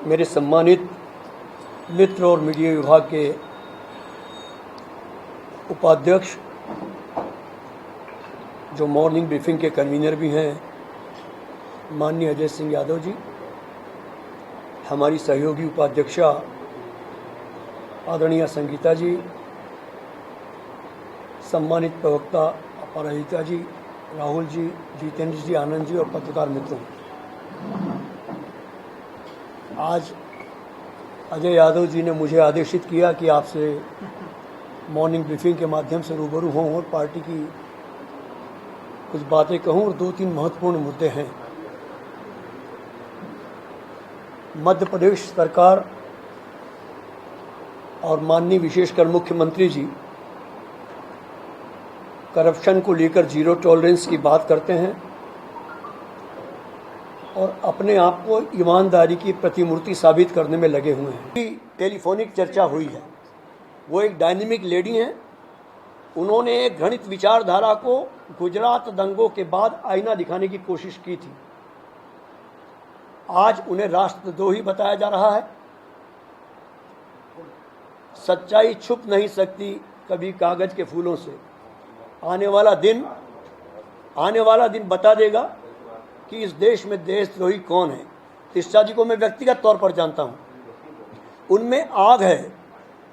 मेरे सम्मानित मित्र और मीडिया विभाग के उपाध्यक्ष, जो मॉर्निंग ब्रीफिंग के कन्वीनर भी हैं, माननीय अजय सिंह यादव जी, हमारी सहयोगी उपाध्यक्षा आदरणीय संगीता जी, सम्मानित प्रवक्ता अपराजिता जी, राहुल जी, जितेंद्र जी, आनंद जी और पत्रकार मित्रों, आज अजय यादव जी ने मुझे आदेशित किया कि आपसे मॉर्निंग ब्रीफिंग के माध्यम से रूबरू हों और पार्टी की कुछ बातें कहूं और 2-3 महत्वपूर्ण मुद्दे हैं। मध्य प्रदेश सरकार और माननीय विशेषकर मुख्यमंत्री जी करप्शन को लेकर जीरो टॉलरेंस की बात करते हैं और अपने आप को ईमानदारी की प्रतिमूर्ति साबित करने में लगे हुए हैं। टेलीफोनिक चर्चा हुई है। वो एक डायनेमिक लेडी हैं। उन्होंने एक घृणित विचारधारा को गुजरात दंगों के बाद आईना दिखाने की कोशिश की थी। आज उन्हें राष्ट्रद्रोही बताया जा रहा है। सच्चाई छुप नहीं सकती कभी कागज के फूलों से। आने वाला दिन बता देगा कि इस देश में देशद्रोही कौन है। तिस्सा जी को मैं व्यक्तिगत तौर पर जानता हूं। उनमें आग है।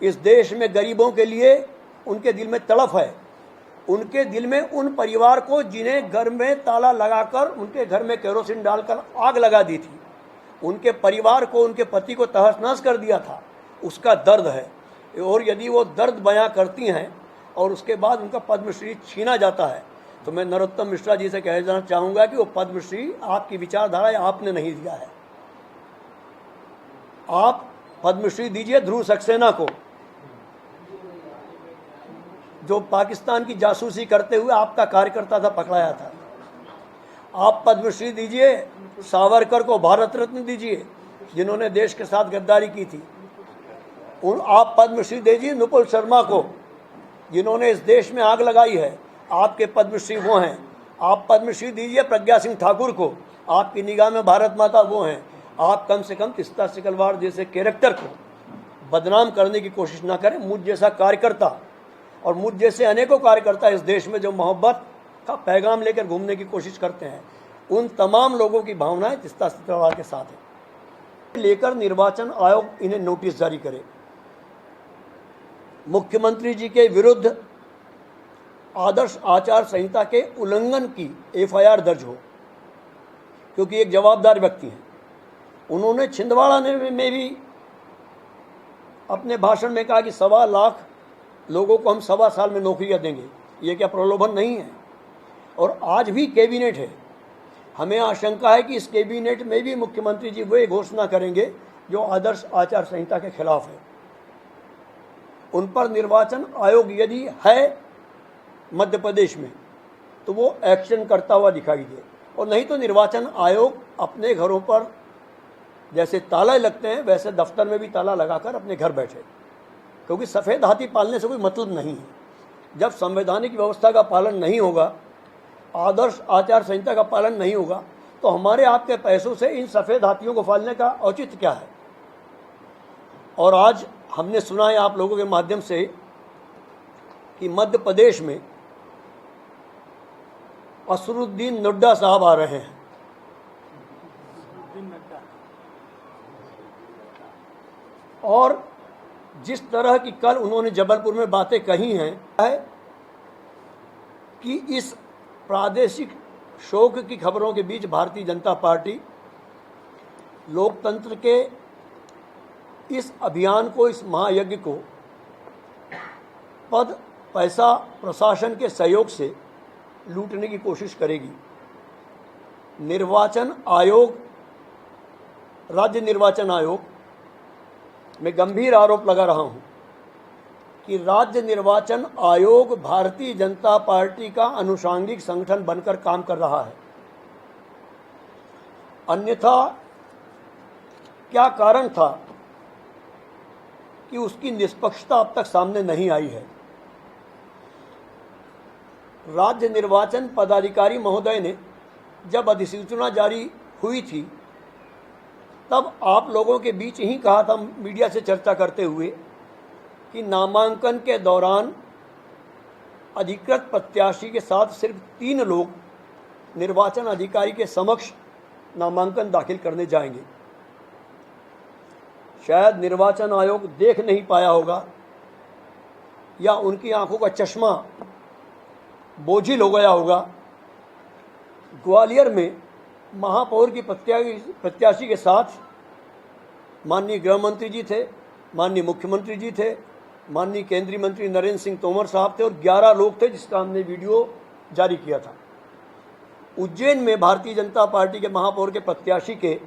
इस देश में गरीबों के लिए उनके दिल में तड़प है। उनके दिल में उन परिवार को जिन्हें घर में ताला लगाकर उनके घर में केरोसिन डालकर आग लगा दी थी, उनके परिवार को, उनके पति को तहस नहस कर दिया था, उसका दर्द है। और यदि वो दर्द बयां करती हैं और उसके बाद उनका पद्मश्री छीना जाता है, तो मैं नरोत्तम मिश्रा जी से कहना चाहूँगा कि वो पद्मश्री आपकी विचारधारा आपने नहीं दिया है। आप पद्मश्री दीजिए ध्रुव सक्सेना को, जो पाकिस्तान की जासूसी करते हुए आपका कार्यकर्ता था, पकड़ाया था। आप पद्मश्री दीजिए सावरकर को, भारत रत्न दीजिए जिन्होंने देश के साथ गद्दारी की थी। आप पद्मश्री दीजिए नुपुर शर्मा को, जिन्होंने इस देश में आग लगाई है। आपके पद्मश्री वो हैं। आप पद्मश्री दीजिए प्रज्ञा सिंह ठाकुर को, आपकी निगाह में भारत माता वो हैं। आप कम से कम तिस्ता सिकलवार जैसे कैरेक्टर को बदनाम करने की कोशिश ना करें। मुझ जैसा कार्यकर्ता और मुझ जैसे अनेकों कार्यकर्ता इस देश में जो मोहब्बत का पैगाम लेकर घूमने की कोशिश करते हैं, उन तमाम लोगों की भावनाएं तिस्ता सिकलवार के साथ है। लेकर निर्वाचन आयोग इन्हें नोटिस जारी करे, मुख्यमंत्री जी के विरुद्ध आदर्श आचार संहिता के उल्लंघन की एफआईआर दर्ज हो, क्योंकि एक जवाबदार व्यक्ति हैं। उन्होंने छिंदवाड़ा में भी अपने भाषण में कहा कि 1.25 लाख लोगों को हम 1.25 साल में नौकरियां देंगे। ये क्या प्रलोभन नहीं है? और आज भी कैबिनेट है। हमें आशंका है कि इस कैबिनेट में भी मुख्यमंत्री जी वो घोषणा करेंगे जो आदर्श आचार संहिता के खिलाफ है। उन पर निर्वाचन आयोग यदि है मध्य प्रदेश में तो वो एक्शन करता हुआ दिखाई दे, और नहीं तो निर्वाचन आयोग अपने घरों पर जैसे ताला लगते हैं वैसे दफ्तर में भी ताला लगाकर अपने घर बैठे, क्योंकि सफ़ेद हाथी पालने से कोई मतलब नहीं है। जब संवैधानिक व्यवस्था का पालन नहीं होगा, आदर्श आचार संहिता का पालन नहीं होगा, तो हमारे आपके पैसों से इन सफ़ेद हाथियों को पालने का औचित्य क्या है? और आज हमने सुना है आप लोगों के माध्यम से कि मध्य प्रदेश में असरुद्दीन नड्डा साहब आ रहे हैं। और जिस तरह की कल उन्होंने जबलपुर में बातें कही हैं कि इस प्रादेशिक शोक की खबरों के बीच भारतीय जनता पार्टी लोकतंत्र के इस अभियान को, इस महायज्ञ को पद, पैसा, प्रशासन के सहयोग से लूटने की कोशिश करेगी। निर्वाचन आयोग, राज्य निर्वाचन आयोग में गंभीर आरोप लगा रहा हूं कि राज्य निर्वाचन आयोग भारतीय जनता पार्टी का अनुषांगिक संगठन बनकर काम कर रहा है। अन्यथा क्या कारण था कि उसकी निष्पक्षता अब तक सामने नहीं आई है? राज्य निर्वाचन पदाधिकारी महोदय ने जब अधिसूचना जारी हुई थी तब आप लोगों के बीच ही कहा था मीडिया से चर्चा करते हुए कि नामांकन के दौरान अधिकृत प्रत्याशी के साथ सिर्फ 3 लोग निर्वाचन अधिकारी के समक्ष नामांकन दाखिल करने जाएंगे। शायद निर्वाचन आयोग देख नहीं पाया होगा या उनकी आंखों का चश्मा बोझिल हो गया होगा। ग्वालियर में महापौर की प्रत्याशी के साथ माननीय गृह मंत्री जी थे, माननीय मुख्यमंत्री जी थे, माननीय केंद्रीय मंत्री नरेंद्र सिंह तोमर साहब थे और 11 लोग थे जिसका हमने वीडियो जारी किया था। उज्जैन में भारतीय जनता पार्टी के महापौर के प्रत्याशी के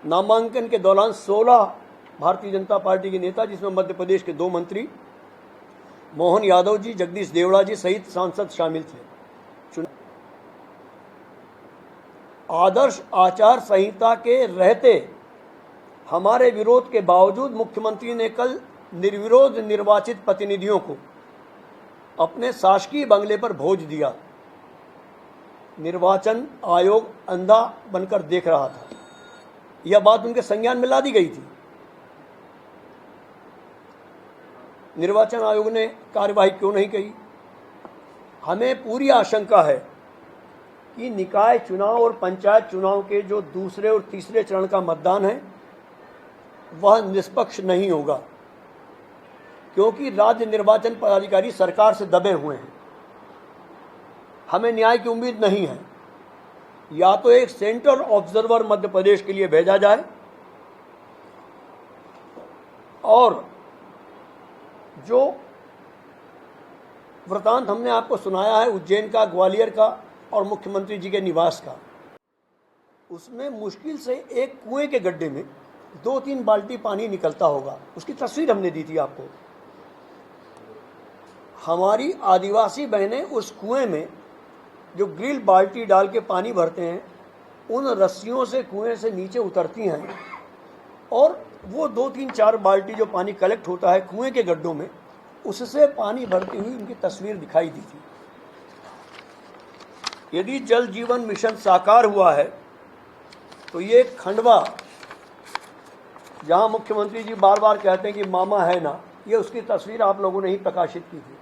नामांकन के दौरान 16 भारतीय जनता पार्टी के नेता, जिसमें मध्य प्रदेश के 2 मंत्री मोहन यादव जी, जगदीश देवड़ा जी सहित सांसद शामिल थे। आदर्श आचार संहिता के रहते हमारे विरोध के बावजूद मुख्यमंत्री ने कल निर्विरोध निर्वाचित प्रतिनिधियों को अपने शासकीय बंगले पर भोज दिया। निर्वाचन आयोग अंधा बनकर देख रहा था। यह बात उनके संज्ञान में ला दी गई थी। निर्वाचन आयोग ने कार्यवाही क्यों नहीं की? हमें पूरी आशंका है कि निकाय चुनाव और पंचायत चुनाव के जो दूसरे और तीसरे चरण का मतदान है वह निष्पक्ष नहीं होगा, क्योंकि राज्य निर्वाचन पदाधिकारी सरकार से दबे हुए हैं। हमें न्याय की उम्मीद नहीं है। या तो एक सेंट्रल ऑब्जर्वर मध्य प्रदेश के लिए भेजा जाए और जो वृतांत हमने आपको सुनाया है उज्जैन का, ग्वालियर का और मुख्यमंत्री जी के निवास का, उसमें मुश्किल से एक कुएं के गड्ढे में 2-3 बाल्टी पानी निकलता होगा। उसकी तस्वीर हमने दी थी आपको। हमारी आदिवासी बहनें उस कुएं में जो ग्रिल बाल्टी डाल के पानी भरते हैं, उन रस्सियों से कुएं से नीचे उतरती हैं और वो 2-3-4 बाल्टी जो पानी कलेक्ट होता है कुएं के गड्ढों में, उससे पानी भरती हुई उनकी तस्वीर दिखाई दी थी। यदि जल जीवन मिशन साकार हुआ है तो ये खंडवा, जहां मुख्यमंत्री जी बार बार कहते हैं कि मामा है ना, ये उसकी तस्वीर आप लोगों ने ही प्रकाशित की थी।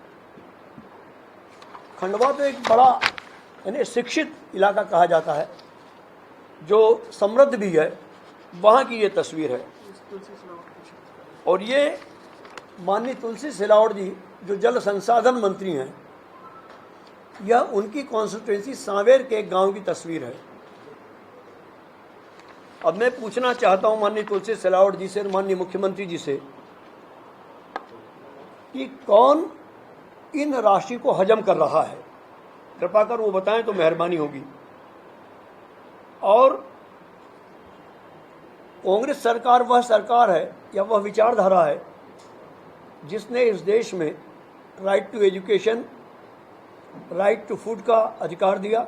खंडवा तो एक बड़ा यानी शिक्षित इलाका कहा जाता है, जो समृद्ध भी है, वहाँ की ये तस्वीर है। और ये माननीय तुलसी सिलावट जी जो जल संसाधन मंत्री हैं, यह उनकी कॉन्स्टिट्यूएंसी सांवेर के एक गांव की तस्वीर है। अब मैं पूछना चाहता हूं माननीय तुलसी सिलावट जी से और माननीय मुख्यमंत्री जी से कि कौन इन राशि को हजम कर रहा है, कृपा कर वो बताएं तो मेहरबानी होगी। और कांग्रेस सरकार वह सरकार है या वह विचारधारा है जिसने इस देश में right to education, right to food का अधिकार दिया,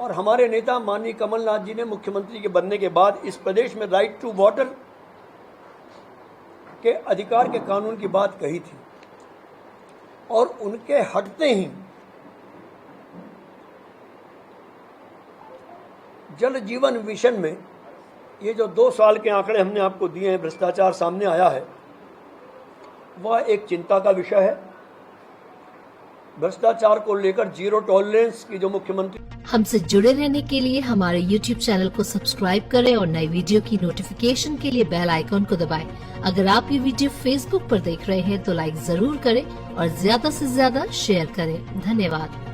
और हमारे नेता माननीय कमलनाथ जी ने मुख्यमंत्री के बनने के बाद इस प्रदेश में राइट टू वाटर के अधिकार के कानून की बात कही थी। और उनके हटते ही जल जीवन मिशन में ये जो 2 साल के आंकड़े हमने आपको दिए हैं, भ्रष्टाचार सामने आया है, वह एक चिंता का विषय है। भ्रष्टाचार को लेकर जीरो टॉलरेंस की जो मुख्यमंत्री। हमसे जुड़े रहने के लिए हमारे YouTube चैनल को सब्सक्राइब करें और नई वीडियो की नोटिफिकेशन के लिए बेल आइकॉन को दबाएं। अगर आप ये वीडियो Facebook पर देख रहे हैं तो लाइक जरूर करें और ज्यादा से ज्यादा शेयर करें। धन्यवाद।